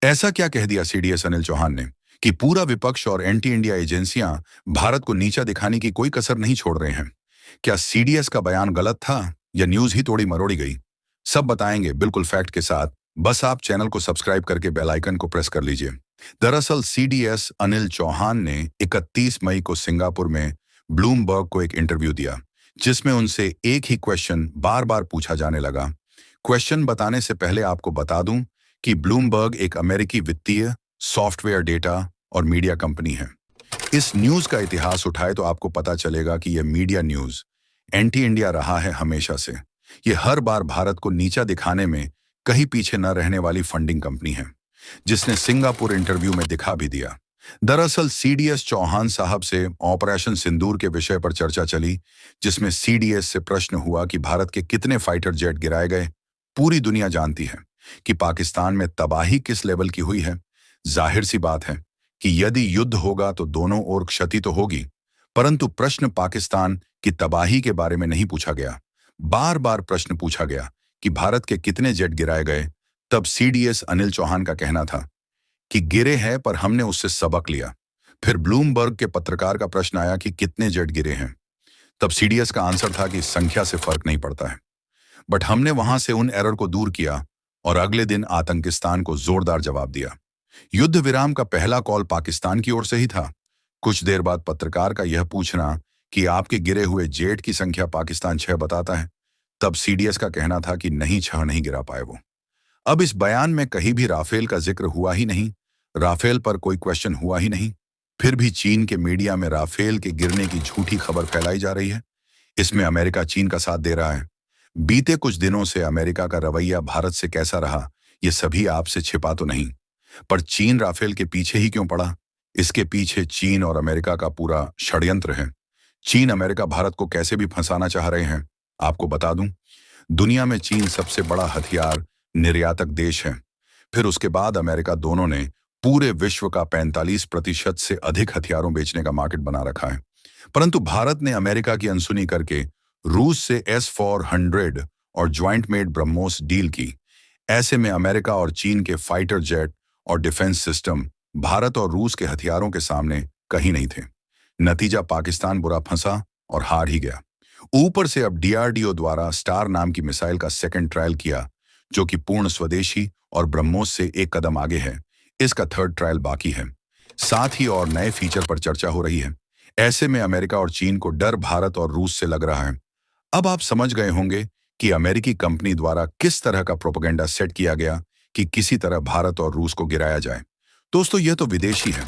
ऐसा क्या कह दिया सीडीएस अनिल चौहान ने कि पूरा विपक्ष और एंटी इंडिया एजेंसियां भारत को नीचा दिखाने की कोई कसर नहीं छोड़ रहे हैं? क्या सीडीएस का बयान गलत था या न्यूज ही तोड़ी मरोड़ी गई? सब बताएंगे बिल्कुल फैक्ट के साथ। बस आप चैनल को सब्सक्राइब करके बेल आइकन को प्रेस कर लीजिए। दरअसल सीडीएस अनिल चौहान ने 31 मई को सिंगापुर में ब्लूमबर्ग को एक इंटरव्यू दिया, जिसमें उनसे एक ही क्वेश्चन बार बार पूछा जाने लगा। क्वेश्चन बताने से पहले आपको बता दूं कि ब्लूमबर्ग एक अमेरिकी वित्तीय, सॉफ्टवेयर डेटा और मीडिया कंपनी है। इस न्यूज का इतिहास उठाए तो आपको पता चलेगा कि यह मीडिया न्यूज एंटी इंडिया रहा है हमेशा से। यह हर बार भारत को नीचा दिखाने में कहीं पीछे न रहने वाली फंडिंग कंपनी है, जिसने सिंगापुर इंटरव्यू में दिखा भी दिया। दरअसल सीडीएस चौहान साहब से ऑपरेशन सिंदूर के विषय पर चर्चा चली, जिसमें सीडीएस से प्रश्न हुआ कि भारत के कितने फाइटर जेट गिराए गए। पूरी दुनिया जानती है कि पाकिस्तान में तबाही किस लेवल की हुई है। जाहिर सी बात है कि यदि युद्ध होगा तो दोनों ओर क्षति तो होगी, परंतु प्रश्न पाकिस्तान की तबाही के बारे में नहीं पूछा गया। बार बार प्रश्न पूछा गया कि भारत के कितने जेट गिराए गए। तब सीडीएस अनिल चौहान का कहना था कि गिरे हैं, पर हमने उससे सबक लिया। फिर ब्लूमबर्ग के पत्रकार का प्रश्न आया कि कितने जेट गिरे हैं। तब सीडीएस का आंसर था कि संख्या से फर्क नहीं पड़ता है, बट हमने वहां से उन एरर को दूर किया और अगले दिन आतंकिस्तान को जोरदार जवाब दिया। युद्ध विराम का पहला कॉल पाकिस्तान की ओर से ही था। कुछ देर बाद पत्रकार का यह पूछना कि आपके गिरे हुए जेट की संख्या पाकिस्तान 6 बताता है। तब सीडीएस का कहना था कि नहीं, 6 नहीं गिरा पाए वो। अब इस बयान में कहीं भी राफेल का जिक्र हुआ ही नहीं। राफेल पर कोई क्वेश्चन हुआ ही नहीं। फिर भी चीन के मीडिया में राफेल के गिरने की झूठी खबर फैलाई जा रही है। इसमें अमेरिका चीन का साथ दे रहा है। बीते कुछ दिनों से अमेरिका का रवैया भारत से कैसा रहा, ये सभी आपसे छिपा तो नहीं। पर चीन राफेल के पीछे ही क्यों पड़ा? इसके पीछे चीन और अमेरिका का पूरा षड्यंत्र है। चीन अमेरिका भारत को कैसे भी फंसाना चाह रहे हैं। आपको बता दूं, दुनिया में चीन सबसे बड़ा हथियार निर्यातक देश है। फिर उसके बाद अमेरिका, दोनों ने पूरे विश्व का 45% से अधिक हथियारों बेचने का मार्केट बना रखा है। परंतु भारत ने अमेरिका की अनसुनी करके रूस से S-400 और ज्वाइंट मेड ब्रह्मोस डील की। ऐसे में अमेरिका और चीन के फाइटर जेट और डिफेंस सिस्टम भारत और रूस के हथियारों के सामने कहीं नहीं थे। नतीजा, पाकिस्तान बुरा फंसा और हार ही गया। ऊपर से अब डीआरडीओ द्वारा स्टार नाम की मिसाइल का सेकंड ट्रायल किया, जो कि पूर्ण स्वदेशी और ब्रह्मोस से एक कदम आगे है। इसका थर्ड ट्रायल बाकी है। साथ ही और नए फीचर पर चर्चा हो रही है। ऐसे में अमेरिका और चीन को डर भारत और रूस से लग रहा है। अब आप समझ गए होंगे कि अमेरिकी कंपनी द्वारा किस तरह का प्रोपेगेंडा सेट किया गया कि किसी तरह भारत और रूस को गिराया जाए। दोस्तों, यह तो विदेशी है,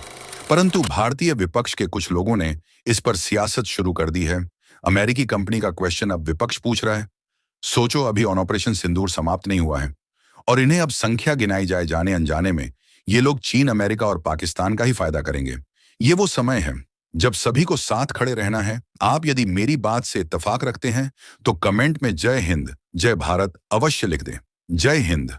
परंतु भारतीय विपक्ष के कुछ लोगों ने इस पर सियासत शुरू कर दी है। अमेरिकी कंपनी का क्वेश्चन अब विपक्ष पूछ रहा है। सोचो, अभी ऑपरेशन सिंदूर समाप्त नहीं हुआ है और इन्हें अब संख्या गिनाई जाए जाने अनजाने में ये लोग चीन, अमेरिका और पाकिस्तान का ही फायदा करेंगे। ये वो समय है जब सभी को साथ खड़े रहना है। आप यदि मेरी बात से इत्तेफाक रखते हैं तो कमेंट में जय हिंद, जय भारत अवश्य लिख दें। जय हिंद।